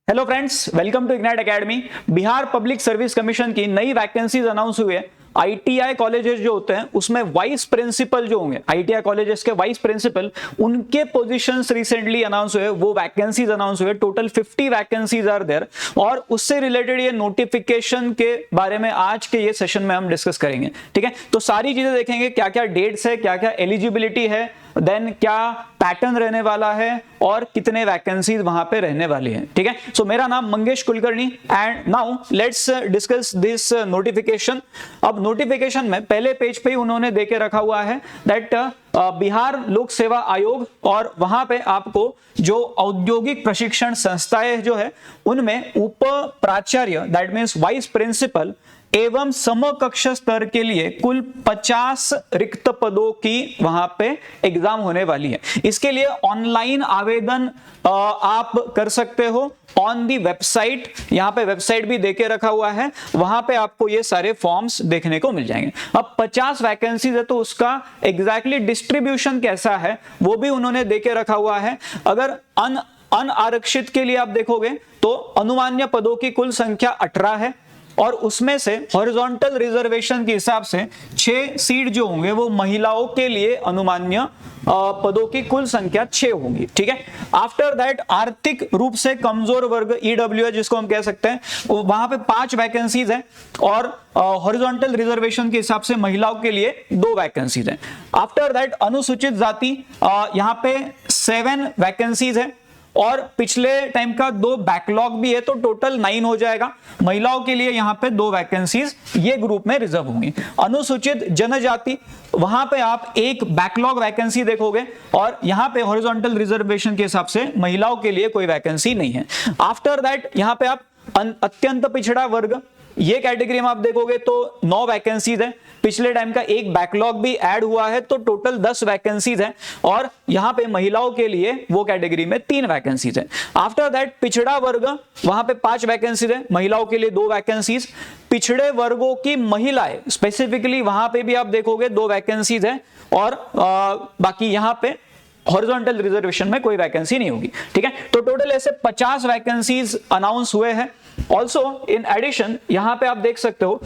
Hello friends, welcome to Ignite Academy. Bihar public service commission की नई vacancies announce हुई है। आईटीआई कॉलेजेस जो होते हैं उसमें वाइस प्रिंसिपल जो होंगे, आईटीआई कॉलेजेस के वाइस प्रिंसिपल, उनके पोजीशंस रिसेंटली अनाउंस हुए, वो वैकेंसीज अनाउंस हुए। टोटल 50 वैकेंसीज आर देयर और उससे रिलेटेड ये नोटिफिकेशन के बारे में आज के ये सेशन में हम डिस्कस करेंगे। ठीक है, तो सारी चीजें देखेंगे, क्या क्या डेट्स है, क्या क्या एलिजिबिलिटी है, देन क्या पैटर्न रहने वाला है और कितने वैकेंसीज वहां पे रहने वाली है। ठीक है, सो मेरा नाम Mangesh Kulkarni and now let's discuss this notification. अब नोटिफिकेशन में पहले पेज पे ही उन्होंने देके रखा हुआ है दैट बिहार लोक सेवा आयोग, और वहां पे आपको जो औद्योगिक प्रशिक्षण संस्थाएं जो है उनमें उप प्राचार्य दैट मींस वाइस प्रिंसिपल एवं समकक्ष स्तर के लिए कुल 50 रिक्त पदों की वहां पे एग्जाम होने वाली है। इसके लिए ऑनलाइन आवेदन आप कर सकते हो ऑन दी वेबसाइट। यहां पे वेबसाइट भी देके रखा हुआ है, वहां पे आपको ये सारे फॉर्म्स देखने को मिल जाएंगे। अब 50 वैकेंसीज है तो उसका एग्जैक्टली डिस्ट्रीब्यूशन कैसा है वो भी उन्होंने देके रखा हुआ है। अगर अनारक्षित के लिए आप देखोगे तो अनुमान्य पदों की कुल संख्या 18 है और उसमें से हॉरिजॉन्टल रिजर्वेशन के हिसाब से 6 सीट जो होंगे वो महिलाओं के लिए अनुमान्य पदों की कुल संख्या 6 होंगी। ठीक है, आफ्टर दैट आर्थिक रूप से कमजोर वर्ग ईडब्ल्यूएच जिसको हम कह सकते हैं, वहां पे 5 वैकेंसीज हैं और हॉरिजॉन्टल रिजर्वेशन के हिसाब से महिलाओं के लिए 2 वैकेंसीज हैं। आफ्टर दैट अनुसूचित जाति यहां पे 7 वैकेंसीज है और पिछले टाइम का 2 बैकलॉग भी है, तो टोटल 9 हो जाएगा। महिलाओं के लिए यहां पे 2 वैकेंसीज ये ग्रुप में रिजर्व होंगी। अनुसूचित जनजाति वहां पे आप एक बैकलॉग वैकेंसी देखोगे और यहां पे हॉरिजॉन्टल रिजर्वेशन के हिसाब से महिलाओं के लिए कोई वैकेंसी नहीं है। आफ्टर दैट यहां पे आप अत्यंत पिछड़ा वर्ग, ये कैटेगरी में आप देखोगे तो 9 वैकेंसीज है। पिछले टाइम का एक बैकलॉग भी ऐड हुआ है तो टोटल 10 वैकेंसीज हैं और यहां पे महिलाओं के लिए वो कैटेगरी में 3 वैकेंसीज हैं। आफ्टर दैट पिछड़ा वर्ग वहां पे 5 वैकेंसीज है, महिलाओं के लिए 2 वैकेंसीज। पिछड़े वर्गों की महिलाएं स्पेसिफिकली वहां पे भी आप देखोगे 2 वैकेंसीज है और बाकी यहां पे हॉरिजॉन्टल रिजर्वेशन में कोई वैकेंसी नहीं होगी। ठीक है, तो टोटल ऐसे 50 वैकेंसीज अनाउंस हुए हैं। ऑल्सो इन एडिशन यहां पे आप देख सकते हो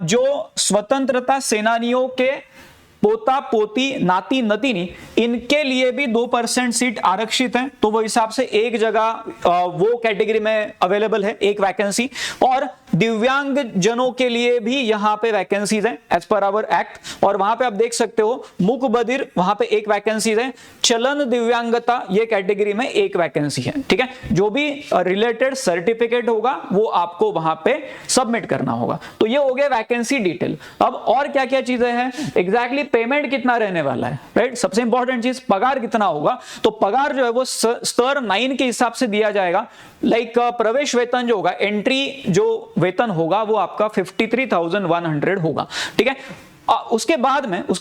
जो स्वतंत्रता सेनानियों के पोता पोती नाती नतीनी, इनके लिए भी 2% सीट आरक्षित है, तो वो हिसाब से एक जगह वो कैटेगरी में अवेलेबल है, एक वैकेंसी। और दिव्यांग जनों के लिए भी यहां पे वैकेंसीज है एज पर आवर एक्ट, और वहां पे आप देख सकते हो मूक बधिर वहां पे एक वैकेंसीज है, चलन दिव्यांगता ये कैटेगरी में एक वैकेंसी है। ठीक है, जो भी रिलेटेड सर्टिफिकेट होगा वो आपको वहां पे सबमिट करना होगा। तो ये हो गया वैकेंसी डिटेल। अब और क्या क्या चीजें हैं, एग्जैक्टली पेमेंट कितना रहने वाला है, राइट, सबसे इंपॉर्टेंट चीज पगार कितना होगा। तो पगार जो है वो स्तर 9 के हिसाब से दिया जाएगा। लाइक प्रवेश वेतन जो होगा, एंट्री जो वेतन होगा वो आपका 53,100 होगा। ठीक है, उसके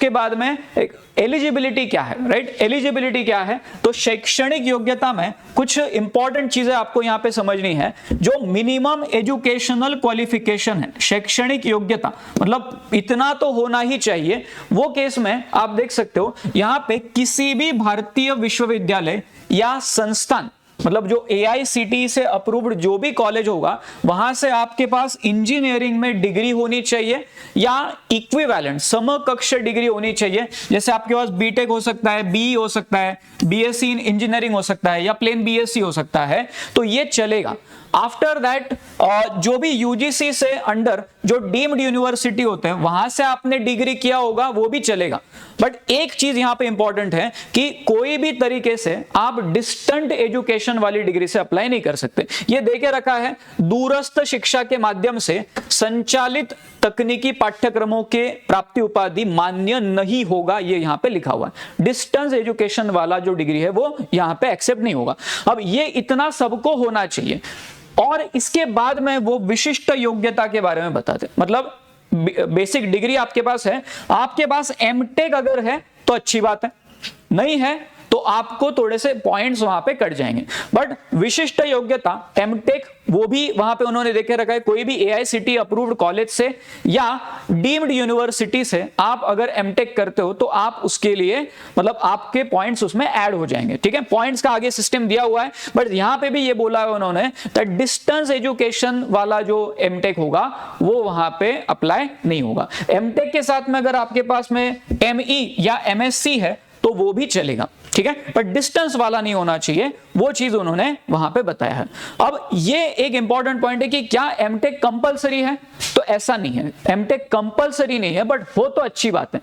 बाद में एक एलिजिबिलिटी क्या है, राइट, एलिजिबिलिटी क्या है, तो शैक्षणिक योग्यता में कुछ इंपॉर्टेंट चीजें आपको यहां पे समझनी है। जो मिनिमम एजुकेशनल क्वालिफिकेशन है, शैक्षणिक योग्यता मतलब इतना तो होना ही चाहिए। वो केस में आप देख सकते हो यहां पे किसी भी भारतीय विश्वविद्यालय या संस्थान, मतलब जो AICTE से अप्रूव्ड जो भी कॉलेज होगा वहां से आपके पास इंजीनियरिंग में डिग्री होनी चाहिए या इक्विवेलेंट समकक्ष डिग्री होनी चाहिए। जैसे आपके पास बीटेक हो सकता है, BE हो सकता है, BSc इन इंजीनियरिंग हो सकता है या प्लेन BSc हो सकता है, तो ये चलेगा। आफ्टर दैट जो भी UGC से अंडर जो डीम्ड यूनिवर्सिटी होते हैं वहां से आपने डिग्री किया होगा वो भी चलेगा। बट एक चीज यहां पे इंपॉर्टेंट है कि कोई भी तरीके से आप डिस्टेंट एजुकेशन वाली डिग्री से अप्लाई नहीं कर सकते। ये देके रखा है, दूरस्थ शिक्षा के माध्यम से संचालित तकनीकी पाठ्यक्रमों के प्राप्ति उपाधि मान्य नहीं होगा, ये यहां पे लिखा हुआ है। डिस्टेंस एजुकेशन वाला जो डिग्री है वो यहां पे एक्सेप्ट नहीं होगा। अब ये इतना सबको होना चाहिए और इसके बाद में वो विशिष्ट योग्यता के बारे में बताते हैं। मतलब बेसिक डिग्री आपके पास है, आपके पास एमटेक अगर है तो अच्छी बात है, नहीं है तो आपको थोड़े से पॉइंट्स वहां पे कट जाएंगे। बट विशिष्ट योग्यता एमटेक वो भी वहां पे उन्होंने देखे रखा है, कोई भी एआईसीटी अप्रूव्ड कॉलेज से या डीम्ड यूनिवर्सिटी से आप अगर एमटेक करते हो तो आप उसके लिए मतलब आपके पॉइंट्स उसमें ऐड हो जाएंगे। ठीक है, पॉइंट्स का आगे सिस्टम दिया हुआ है, बट यहां पे भी ये बोला है उन्होंने दैट डिस्टेंस एजुकेशन वाला जो एमटेक होगा वो वहां पे अप्लाई नहीं होगा। एमटेक के साथ में अगर आपके पास में एमई या एमएससी है तो वो भी चलेगा। ठीक है, पर डिस्टेंस वाला नहीं होना चाहिए, वो चीज उन्होंने वहां पे बताया है। अब ये एक इंपॉर्टेंट पॉइंट है कि क्या एमटेक कंपलसरी है, तो ऐसा नहीं है, एमटेक कंपलसरी नहीं है, बट हो तो अच्छी बात है।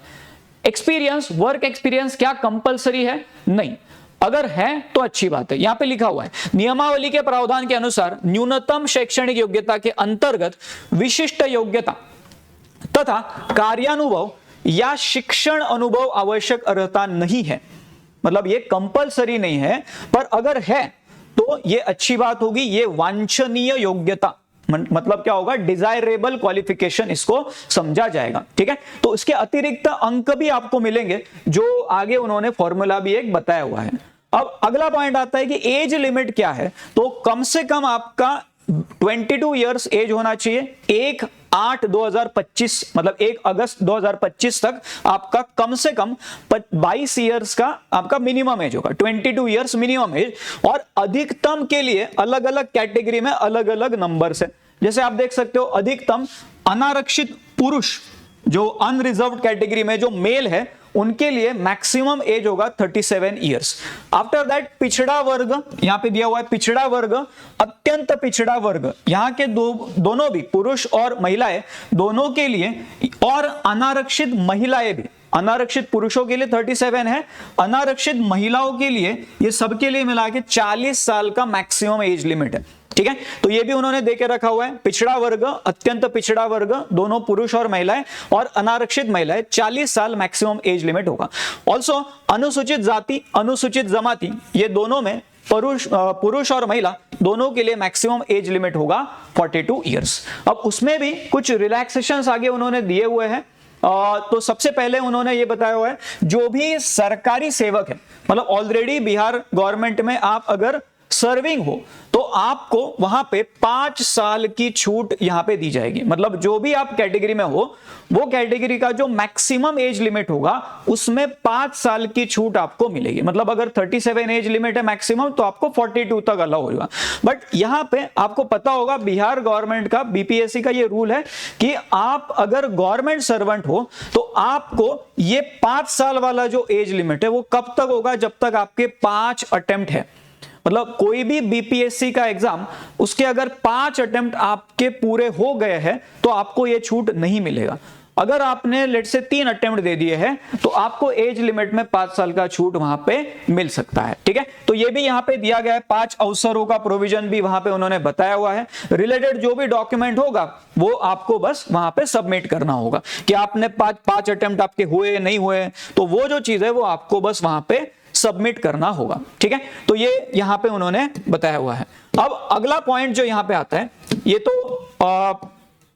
एक्सपीरियंस, वर्क एक्सपीरियंस क्या कंपलसरी है? नहीं, अगर है तो अच्छी बात है। यहां पे लिखा हुआ है नियमावली के प्रावधान के अनुसार न्यूनतम शैक्षणिक योग्यता के अंतर्गत विशिष्ट योग्यता तथा कार्यानुभव या शिक्षण अनुभव आवश्यक अर्हता नहीं है। मतलब ये कंपलसरी नहीं है, पर अगर है तो ये अच्छी बात होगी, ये वांछनीय योग्यता मतलब क्या होगा, डिजायरेबल क्वालिफिकेशन इसको समझा जाएगा। ठीक है, तो इसके अतिरिक्त अंक भी आपको मिलेंगे जो आगे उन्होंने फॉर्मूला भी एक बताया हुआ है। अब अगला पॉइंट आता है कि एज लिमिट क्या है, तो कम से कम आपका 22 इयर्स एज होना चाहिए। 1/8/2025 मतलब 1 अगस्त 2025 तक आपका कम से कम 22 इयर्स का आपका मिनिमम एज होगा, 22 इयर्स मिनिमम एज। और अधिकतम के लिए अलग अलग कैटेगरी में अलग अलग नंबर्स है। जैसे आप देख सकते हो अधिकतम अनारक्षित पुरुष जो अनरिजर्व्ड कैटेगरी में जो मेल है उनके लिए मैक्सिमम एज होगा 37 इयर्स। आफ्टर दैट पिछड़ा वर्ग, यहां पे दिया हुआ है पिछड़ा वर्ग, अत्यंत पिछड़ा वर्ग, यहां के दोनों भी पुरुष और महिलाएं दोनों के लिए, और अनारक्षित महिलाएं भी, अनारक्षित पुरुषों के लिए 37 है, अनारक्षित महिलाओं के लिए ये सबके लिए मिला के 40 साल का मैक्सिमम एज लिमिट है। ठीक है, तो ये भी उन्होंने देके रखा हुआ है, पिछड़ा वर्ग, अत्यंत पिछड़ा वर्ग दोनों पुरुष और महिलाएं, और अनारक्षित महिलाएं 40 साल मैक्सिमम एज लिमिट होगा। ऑल्सो अनुसूचित जाति, अनुसूचित जमाती, ये दोनों में पुरुष और महिला दोनों के लिए मैक्सिमम एज लिमिट होगा 42 इयर्स। अब उसमें भी कुछ रिलैक्सेशंस आगे उन्होंने दिए हुए हैं। तो सबसे पहले उन्होंने ये बताया हुआ है जो भी सरकारी सेवक है, मतलब ऑलरेडी बिहार गवर्नमेंट में आप अगर सर्विंग हो तो आपको वहां पे 5 साल की छूट यहां पे दी जाएगी। मतलब जो भी आप कैटेगरी में हो वो कैटेगरी का जो मैक्सिमम एज लिमिट होगा उसमें 5 साल की छूट आपको मिलेगी। मतलब अगर 37 एज लिमिट है मैक्सिमम तो आपको 42 तक अलाउ होगा। बट यहां पे आपको पता होगा बिहार गवर्नमेंट का, बीपीएससी का ये रूल है कि आप अगर गवर्नमेंट सर्वेंट हो तो आपको ये 5 साल वाला जो एज लिमिट है वो कब तक होगा, जब तक आपके 5 अटेम्प्ट है। मतलब कोई भी बीपीएससी का एग्जाम, उसके अगर 5 अटेम्प्ट आपके पूरे हो गए हैं तो आपको यह छूट नहीं मिलेगा। अगर आपने लेट से 3 अटेम्प्ट दे दिए हैं तो आपको एज लिमिट में 5 साल का छूट वहां पे मिल सकता है। ठीक है, तो ये भी यहां पे दिया गया है, 5 अवसरों का प्रोविजन भी वहां पे उन्होंने बताया हुआ है। रिलेटेड जो भी डॉक्यूमेंट होगा वो आपको बस वहां पे सबमिट करना होगा कि आपने 5 अटेम्प्ट आपके हुए नहीं हुए, तो वो जो चीज है वो आपको बस वहां पे सबमिट करना होगा। ठीक है, तो ये यहां पे उन्होंने बताया हुआ है। अब अगला पॉइंट जो यहां पे आता है, ये तो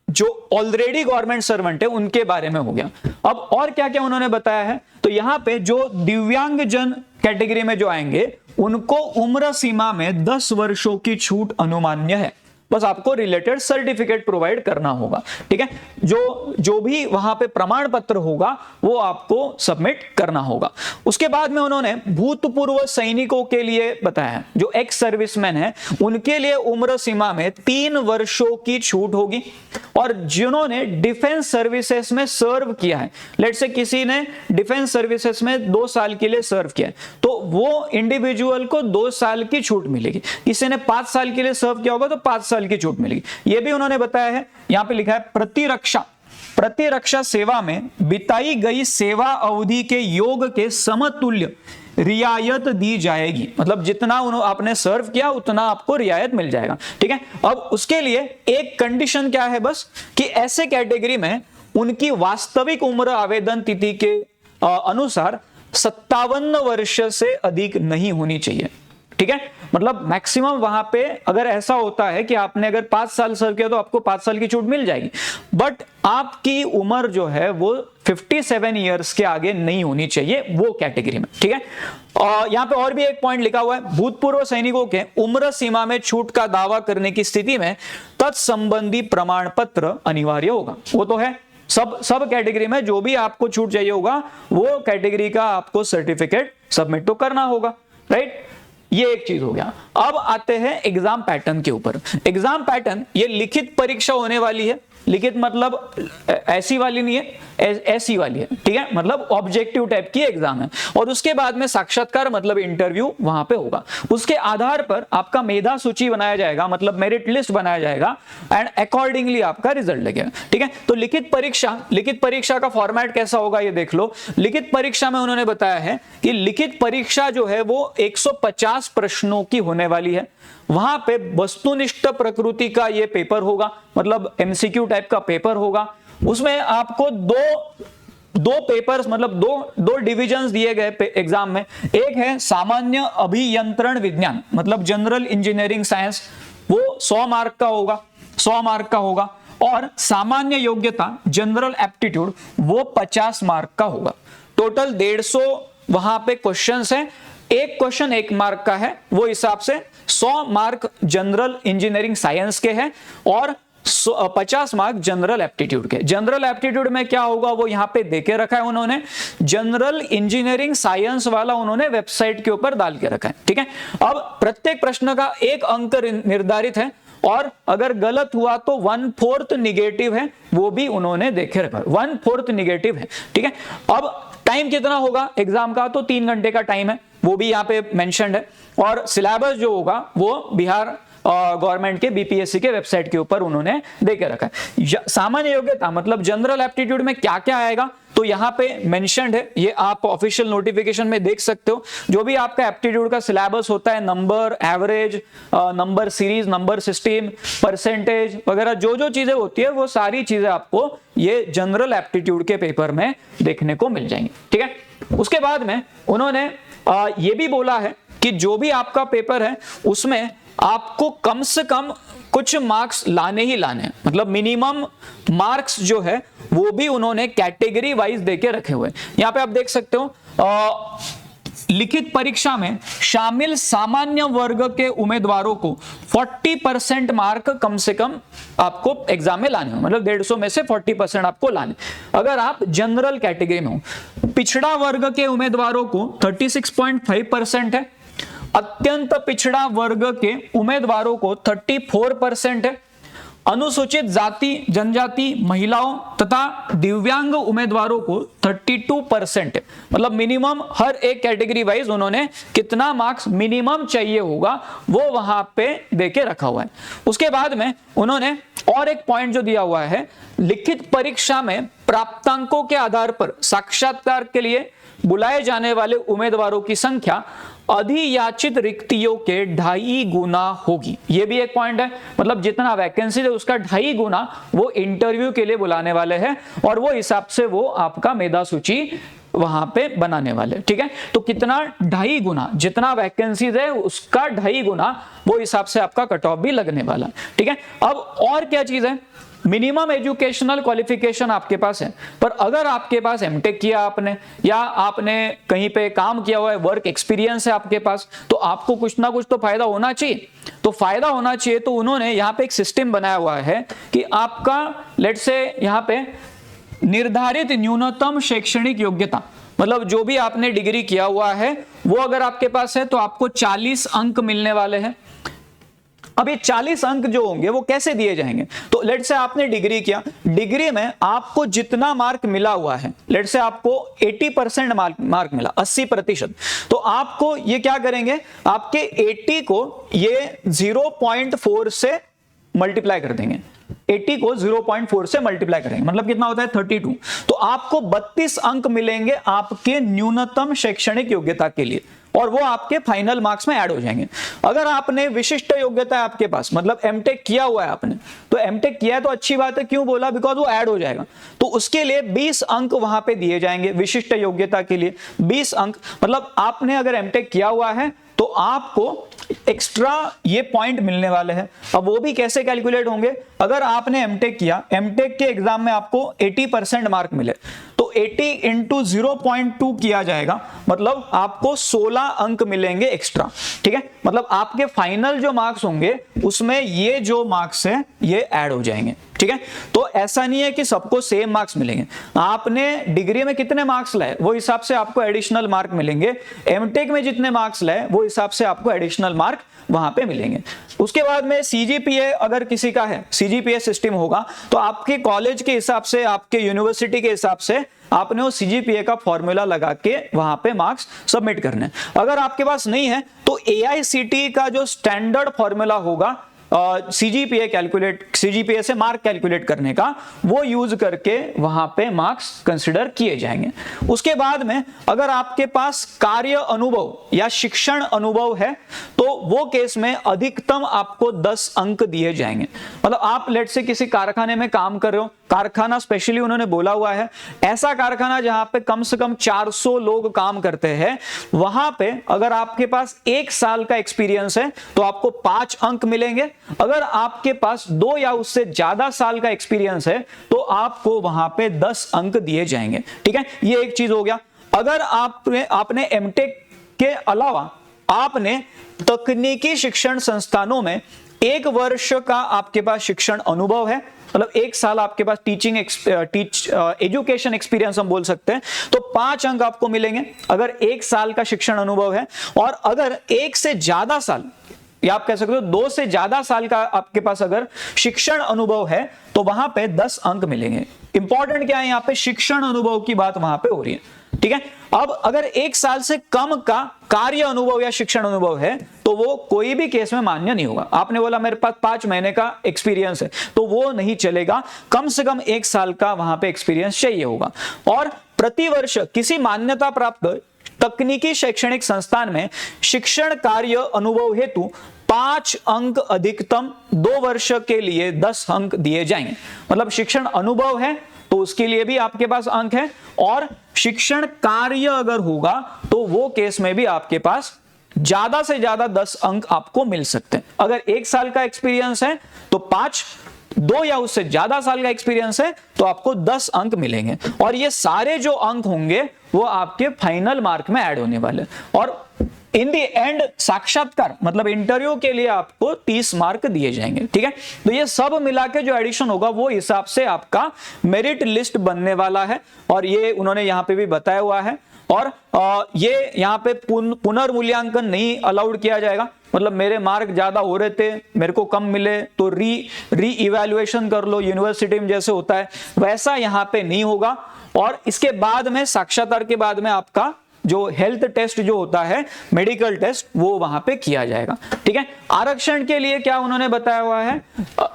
जो ऑलरेडी गवर्नमेंट सर्वेंट है उनके बारे में हो गया। अब और क्या क्या उन्होंने बताया है, तो यहां पे जो दिव्यांग जन कैटेगरी में जो आएंगे उनको उम्र सीमा में 10 वर्षों की छूट अनुमान्य है। बस आपको रिलेटेड सर्टिफिकेट प्रोवाइड करना होगा। ठीक है, जो भी वहां पे प्रमाण पत्र होगा वो आपको सबमिट करना होगा। उसके बाद में उन्होंने भूतपूर्व सैनिकों के लिए बताया है, जो एक्स सर्विसमैन है उनके लिए उम्र सीमा में 3 वर्षों की छूट होगी। और जिन्होंने डिफेंस सर्विसेज में सर्व किया है, लेट से किसी ने डिफेंस सर्विसेज में 2 साल के लिए सर्व किया है तो वो इंडिविजुअल को 2 साल की छूट मिलेगी। किसी ने 5 साल के लिए सर्व किया होगा तो 5 साल की छूट मिलेगी। यह भी उन्होंने बताया है। यहां पे लिखा है प्रतिरक्षा सेवा में बिताई गई सेवा अवधि के योग के समतुल्य रियायत दी जाएगी। मतलब जितना आपने सर्व किया उतना आपको रियायत मिल जाएगा। ठीक है, अब उसके लिए एक कंडीशन क्या है बस, कि ऐसे कैटेगरी में उनकी वास्तविक उम्र आवेदन तिथि के अनुसार 57 वर्ष से अधिक नहीं होनी चाहिए। ठीक है, मतलब मैक्सिमम वहां पे अगर ऐसा होता है कि आपने अगर 5 साल सर्व किया तो आपको 5 साल की छूट मिल जाएगी, बट आपकी उम्र जो है वो 57 इयर्स के आगे नहीं होनी चाहिए वो कैटेगरी में, ठीक है। और यहां पे और भी एक पॉइंट लिखा हुआ है, भूतपूर्व सैनिकों के उम्र सीमा में छूट का दावा करने की स्थिति में तत्संबंधी प्रमाण पत्र अनिवार्य होगा। वो तो है, सब कैटेगरी में जो भी आपको छूट चाहिए होगा वो कैटेगरी का आपको सर्टिफिकेट सबमिट तो करना होगा, राइट। ये एक चीज हो गया। अब आते हैं एग्जाम पैटर्न के ऊपर। एग्जाम पैटर्न, ये लिखित परीक्षा होने वाली है। लिखित मतलब ऐसी वाली नहीं है, ऐसी वाली है, ठीक है, मतलब ऑब्जेक्टिव टाइप की एग्जाम है। और उसके बाद में साक्षात्कार मतलब इंटरव्यू वहां पे होगा। उसके आधार पर आपका मेधा सूची बनाया जाएगा, मतलब मेरिट लिस्ट बनाया जाएगा एंड अकॉर्डिंगली आपका रिजल्ट लगेगा, ठीक है। तो लिखित परीक्षा का फॉर्मेट कैसा होगा ये देख लो। लिखित परीक्षा में उन्होंने बताया है कि लिखित परीक्षा जो है वो 150 प्रश्नों की होने वाली है। वहां पे वस्तुनिष्ठ प्रकृति का ये पेपर होगा, मतलब एमसीक्यू टाइप का पेपर होगा। उसमें आपको दो पेपर्स, मतलब दो डिविजन्स दिए गए एग्जाम में। एक है सामान्य अभियंत्रण विज्ञान, मतलब जनरल इंजीनियरिंग साइंस, वो 100 मार्क का होगा। और सामान्य योग्यता जनरल एप्टीट्यूड वो 50 मार्क का होगा। टोटल 150 वहां पे क्वेश्चंस हैं। एक क्वेश्चन 1 मार्क का है, वो हिसाब से 100 मार्क जनरल इंजीनियरिंग साइंस के हैं और 50 मार्क जनरल एप्टीट्यूड के। जनरल एप्टीट्यूड में क्या होगा वो यहां पे देके रखा है उन्होंने। जनरल इंजीनियरिंग साइंस वाला उन्होंने वेबसाइट के ऊपर डाल के रखा है, ठीक है। अब प्रत्येक प्रश्न का 1 अंक निर्धारित है और अगर गलत हुआ तो 1/4 निगेटिव है, वो भी उन्होंने देखे रखा है। 1/4 निगेटिव है, ठीक है। अब टाइम कितना होगा एग्जाम का, तो 3 घंटे का टाइम है, वो भी यहाँ पे मेंशन्ड है। और सिलेबस जो होगा वो बिहार गवर्नमेंट के बीपीएससी के वेबसाइट के ऊपर उन्होंने देके रखा है। सामान्य योग्यता मतलब जनरल एप्टीट्यूड में क्या क्या आएगा तो यहाँ पे मेंशन्ड है, ये आप ऑफिशियल नोटिफिकेशन में देख सकते हो। जो भी आपका एप्टीट्यूड का सिलेबस होता है, number, average, number series, number system, percentage वगैरह जो जो चीजें होती है वो सारी चीजें आपको ये जनरल एप्टीट्यूड के पेपर में देखने को मिल जाएंगी, ठीक है। उसके बाद में उन्होंने ये भी बोला है कि जो भी आपका पेपर है उसमें आपको कम से कम कुछ मार्क्स लाने ही लाने हैं, मतलब मिनिमम मार्क्स जो है वो भी उन्होंने कैटेगरी वाइज देके रखे हुए हैं। यहां पे आप देख सकते हो लिखित परीक्षा में शामिल सामान्य वर्ग के उम्मीदवारों को 40% मार्क कम से कम आपको एग्जाम में लाने हो, मतलब 150 में से 40% आपको लाने। अगर आप जनरल कैटेगरी में हो, पिछड़ा वर्ग के उम्मीदवारों को 36.5% है, अत्यंत पिछड़ा वर्ग के उम्मीदवारों को 34% है, अनुसूचित जाति जनजाति महिलाओं तथा दिव्यांग उम्मीदवारों को 32% है। मतलब मिनिमम हर एक कैटेगरी वाइज उन्होंने कितना मार्क्स मिनिमम चाहिए होगा वो वहां पे देके रखा हुआ है। उसके बाद में उन्होंने और एक पॉइंट जो दिया हुआ है, लिखित परीक्षा में प्राप्तांकों के आधार पर साक्षात्कार के लिए बुलाए जाने वाले उम्मीदवारों की संख्या अधियाचित रिक्तियों के 2.5 गुना होगी। यह भी एक पॉइंट है, मतलब जितना वैकेंसी है उसका 2.5 गुना वो इंटरव्यू के लिए बुलाने वाले हैं और वो हिसाब से वो आपका मेधा सूची वहां पे बनाने वाले, ठीक है। तो कितना 2.5 गुना, जितना वैकेंसीज है उसका 2.5 गुना वो हिसाब से आपका कट ऑफ भी लगने वाला, ठीक है। अब और क्या चीज है, मिनिमम एजुकेशनल क्वालिफिकेशन आपके पास है, पर अगर आपके पास एमटेक किया आपने या आपने कहीं पे काम किया हुआ है, वर्क एक्सपीरियंस है आपके पास, तो आपको कुछ ना कुछ तो फायदा होना चाहिए। तो फायदा होना चाहिए तो उन्होंने यहाँ पे एक सिस्टम बनाया हुआ है कि आपका लेट्स से यहाँ पे निर्धारित न्यूनतम शैक्षणिक योग्यता, मतलब जो भी आपने डिग्री किया हुआ है वो अगर आपके पास है तो आपको 40 अंक मिलने वाले हैं। अब ये 40 अंक जो होंगे वो कैसे दिए जाएंगे, तो लेट से आपने डिग्री किया, डिग्री में आपको जितना मार्क मिला हुआ है, लेट से आपको 80% मार्क मिला, 80%, तो आपको ये क्या करेंगे, आपके 80 को ये 0.4 से मल्टीप्लाई कर देंगे, 80 को 0.4 से मल्टीप्लाई करेंगे, मतलब कितना होता है 32। तो आपको 32 अंक मिलेंगे आपके न्यूनतम शैक्षणिक योग्यता के लिए और वो आपके फाइनल मार्क्स में ऐड हो जाएंगे। अगर आपने विशिष्ट योग्यता है आपके पास, मतलब एमटेक किया हुआ है आपने, तो एमटेक किया है तो अच्छी बात है, क्यों बोला, बिकॉज वो ऐड हो जाएगा, तो उसके लिए 20 अंक वहां पे दिए जाएंगे विशिष्ट योग्यता के लिए। 20 अंक मतलब आपने अगर एमटेक किया हुआ है तो तो आपको एक्स्ट्रा ये पॉइंट मिलने वाले हैं। अब वो भी कैसे कैलकुलेट होंगे, अगर आपने एमटेक किया, एमटेक के एग्जाम में आपको 80% मार्क मिले तो 80 इंटू 0.2 किया जाएगा, मतलब आपको 16 अंक मिलेंगे एक्स्ट्रा। ठीक है, मतलब आपके फाइनल जो मार्क्स होंगे उसमें ये जो मार्क्स है ये ऐड हो जाएंगे। ठीक है, तो ऐसा नहीं है कि सबको सेम मार्क्स मिलेंगे, आपने डिग्री में कितने मार्क्स लाए वो हिसाब से आपको एडिशनल मार्क मिलेंगे, एमटेक में जितने मार्क्स लाए वो हिसाब से आपको एडिशनल मार्क वहां पे मिलेंगे। उसके बाद में सीजीपीए अगर किसी का है, सीजीपीए सिस्टम होगा तो आपके कॉलेज के हिसाब से, आपके यूनिवर्सिटी के हिसाब से आपने वो सीजीपीए का फॉर्मूला लगा के वहां पे मार्क्स सबमिट करने। अगर आपके पास नहीं है तो एआईसीटी का जो स्टैंडर्ड फॉर्मूला होगा सीजीपीए कैलकुलेट, सीजीपीए से मार्क कैलकुलेट करने का, वो यूज करके वहां पे मार्क्स कंसीडर किए जाएंगे। उसके बाद में अगर आपके पास कार्य अनुभव या शिक्षण अनुभव है तो वो केस में अधिकतम आपको 10 अंक दिए जाएंगे। मतलब आप लेट से किसी कारखाने में काम कर रहे हो, कारखाना स्पेशली उन्होंने बोला हुआ है ऐसा कारखाना जहां पे कम से कम 400 लोग काम करते हैं, वहां पे अगर आपके पास 1 साल का एक्सपीरियंस है तो आपको 5 अंक मिलेंगे। अगर आपके पास 2 या उससे ज्यादा साल का एक्सपीरियंस है तो आपको वहां पे 10 अंक दिए जाएंगे। ठीक है, ये एक चीज हो गया। अगर आपने एमटेक के अलावा आपने तकनीकी शिक्षण संस्थानों में 1 वर्ष का आपके पास शिक्षण अनुभव है, मतलब 1 साल आपके पास एजुकेशन एक्सपीरियंस हम बोल सकते हैं, तो 5 अंक आपको मिलेंगे अगर 1 साल का शिक्षण अनुभव है। और अगर 1 से ज्यादा साल या आप कह सकते हो 2 से ज्यादा साल का आपके पास अगर शिक्षण अनुभव है तो वहां पे 10 अंक मिलेंगे। इंपॉर्टेंट क्या है, यहां पे शिक्षण अनुभव की बात वहां पे हो रही है। ठीक है, अब अगर 1 साल से कम का कार्य अनुभव या शिक्षण अनुभव है तो वो कोई भी केस में मान्य नहीं होगा। आपने बोला मेरे पास 5 महीने का एक्सपीरियंस है तो वो नहीं चलेगा, कम से कम 1 साल का वहां पे एक्सपीरियंस चाहिए होगा। और प्रतिवर्ष किसी मान्यता प्राप्त तकनीकी शैक्षणिक संस्थान में शिक्षण कार्य अनुभव हेतु 5 अंक अधिकतम 2 वर्ष के लिए 10 अंक दिए जाएंगे। मतलब शिक्षण अनुभव है तो उसके लिए भी आपके पास अंक है, और शिक्षण कार्य अगर होगा तो वो केस में भी आपके पास ज्यादा से ज्यादा 10 अंक आपको मिल सकते हैं। अगर 1 साल का एक्सपीरियंस है तो 5, 2 या उससे ज्यादा साल का एक्सपीरियंस है तो आपको 10 अंक मिलेंगे। और ये सारे जो अंक होंगे वो आपके फाइनल मार्क में ऐड होने वाले, और इन द एंड साक्षात्कार मतलब इंटरव्यू के लिए आपको 30 मार्क दिए जाएंगे। ठीक है, तो ये सब मिला के जो एडिशन होगा वो हिसाब से आपका मेरिट लिस्ट बनने वाला है, और ये उन्होंने यहाँ पे भी बताया हुआ है। और ये यहाँ पे पुनर्मूल्यांकन नहीं अलाउड किया जाएगा, मतलब मेरे मार्क ज्यादा हो रहे थे मेरे को कम मिले तो री इवैल्यूएशन कर लो, यूनिवर्सिटी में जैसे होता है वैसा यहाँ पे नहीं होगा। और इसके बाद में साक्षात्कार के बाद में आपका जो हेल्थ टेस्ट जो होता है, मेडिकल टेस्ट, वो वहां पे किया जाएगा। ठीक है, आरक्षण के लिए क्या उन्होंने बताया हुआ है,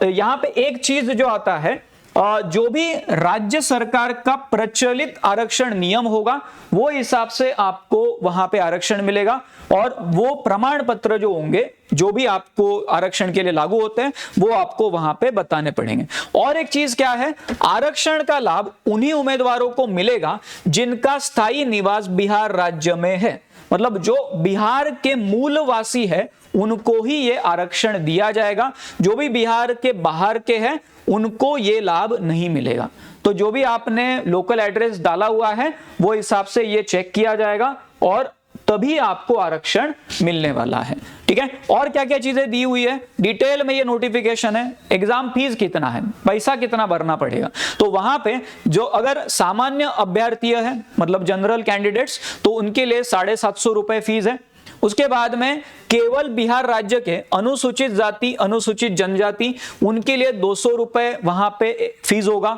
यहाँ पे एक चीज जो आता है, जो भी राज्य सरकार का प्रचलित आरक्षण नियम होगा वो हिसाब से आपको वहां पे आरक्षण मिलेगा, और वो प्रमाण पत्र जो होंगे जो भी आपको आरक्षण के लिए लागू होते हैं वो आपको वहां पे बताने पड़ेंगे। और एक चीज क्या है, आरक्षण का लाभ उन्हीं उम्मीदवारों को मिलेगा जिनका स्थायी निवास बिहार राज्य में है, मतलब जो बिहार के मूलवासी है उनको ही ये आरक्षण दिया जाएगा, जो भी बिहार के बाहर के हैं उनको ये लाभ नहीं मिलेगा। तो जो भी आपने लोकल एड्रेस डाला हुआ है वो हिसाब से ये चेक किया जाएगा और तभी आपको आरक्षण मिलने वाला है। ठीक है, और क्या क्या चीजें दी हुई है डिटेल में ये नोटिफिकेशन है। एग्जाम फीस कितना है, पैसा कितना भरना पड़ेगा, तो वहां पे जो अगर सामान्य अभ्यर्थी है मतलब जनरल कैंडिडेट्स तो उनके लिए 750 रुपए फीस है। उसके बाद में केवल बिहार राज्य के अनुसूचित जाति अनुसूचित जनजाति उनके लिए 200 रुपए वहां पे फीस होगा।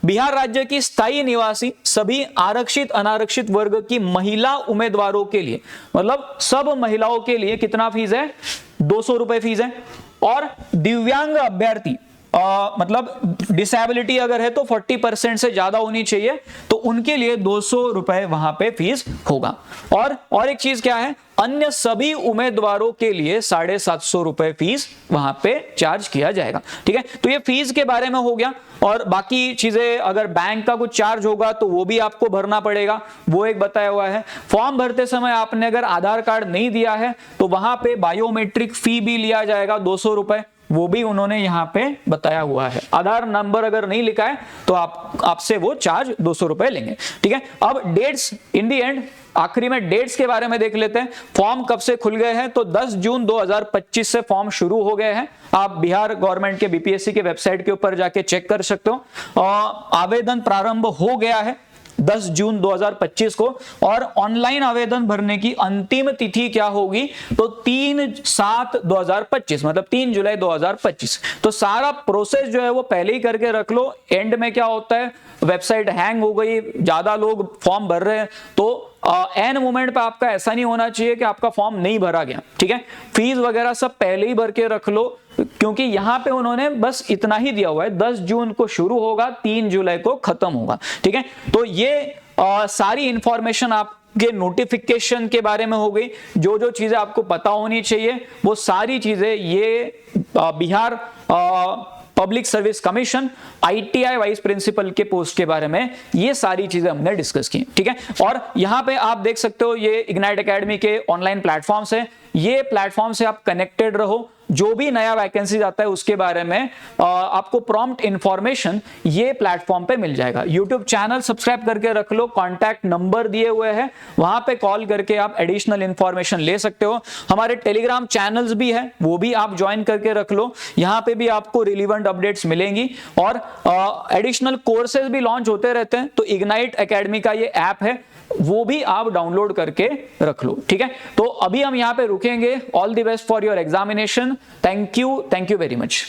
बिहार राज्य की स्थायी निवासी सभी आरक्षित अनारक्षित वर्ग की महिला उम्मीदवारों के लिए मतलब सब महिलाओं के लिए कितना फीस है, 200 रुपए फीस है। और दिव्यांग अभ्यर्थी मतलब डिसेबिलिटी अगर है तो 40% से ज्यादा होनी चाहिए, तो उनके लिए 200 रुपए वहां पे फीस होगा। और एक चीज क्या है, अन्य सभी उम्मीदवारों के लिए 750 रुपए फीस वहां पे चार्ज किया जाएगा। ठीक है, तो ये फीस के बारे में हो गया। और बाकी चीजें, अगर बैंक का कुछ चार्ज होगा तो वो भी आपको भरना पड़ेगा, वो एक बताया हुआ है। फॉर्म भरते समय आपने अगर आधार कार्ड नहीं दिया है तो वहां पे बायोमेट्रिक फी भी लिया जाएगा 200 रुपए, वो भी उन्होंने यहां पे बताया हुआ है। आधार नंबर अगर नहीं लिखा है तो आपसे वो चार्ज 200 रुपए लेंगे। ठीक है, अब डेट्स इन दी एंड, आखिरी में डेट्स के बारे में देख लेते हैं। फॉर्म कब से खुल गए हैं, तो 10 जून 2025 से फॉर्म शुरू हो गए हैं। आप बिहार गवर्नमेंट के बीपीएससी के वेबसाइट के ऊपर जाके चेक कर सकते हो। आवेदन प्रारंभ हो गया है 10 जून 2025 को, और ऑनलाइन आवेदन भरने की अंतिम तिथि क्या होगी, तो 3/7/2025, मतलब 3 जुलाई 2025। तो सारा प्रोसेस जो है वो पहले ही करके रख लो। एंड में क्या होता है, वेबसाइट हैंग हो गई, ज्यादा लोग फॉर्म भर रहे हैं, तो एन मोमेंट पे आपका ऐसा नहीं होना चाहिए कि आपका फॉर्म नहीं भरा गया। ठीक है, फीस वगैरह सब पहले ही भर के रख लो, क्योंकि यहां पे उन्होंने बस इतना ही दिया हुआ है, 10 जून को शुरू होगा, 3 जुलाई को खत्म होगा। ठीक है, तो ये सारी इंफॉर्मेशन आपके नोटिफिकेशन के बारे में हो गई। जो जो चीजें आपको पता होनी चाहिए वो सारी चीजें ये Bihar public service commission ITI vice principal के पोस्ट के बारे में ये सारी चीजें हमने डिस्कस की। ठीक है, और यहां पे आप देख सकते हो ये इग्नाइट एकेडमी के ऑनलाइन प्लेटफॉर्म्स हैं। ये प्लेटफॉर्म से आप कनेक्टेड रहो, जो भी नया वैकेंसी आता है उसके बारे में आपको प्रॉम्प्ट इंफॉर्मेशन ये प्लेटफॉर्म पे मिल जाएगा। यूट्यूब चैनल सब्सक्राइब करके रख लो, कॉन्टैक्ट नंबर दिए हुए हैं, वहां पे कॉल करके आप एडिशनल इंफॉर्मेशन ले सकते हो। हमारे टेलीग्राम चैनल्स भी है, वो भी आप ज्वाइन करके रख लो, यहां पे भी आपको रिलीवेंट अपडेट्स मिलेंगी। और एडिशनल कोर्सेज भी लॉन्च होते रहते हैं, तो इग्नाइट एकेडमी का ये ऐप है, वो भी आप डाउनलोड करके रख लो। ठीक है, तो अभी हम यहां पे रुकेंगे। All the best for your examination. Thank you very much.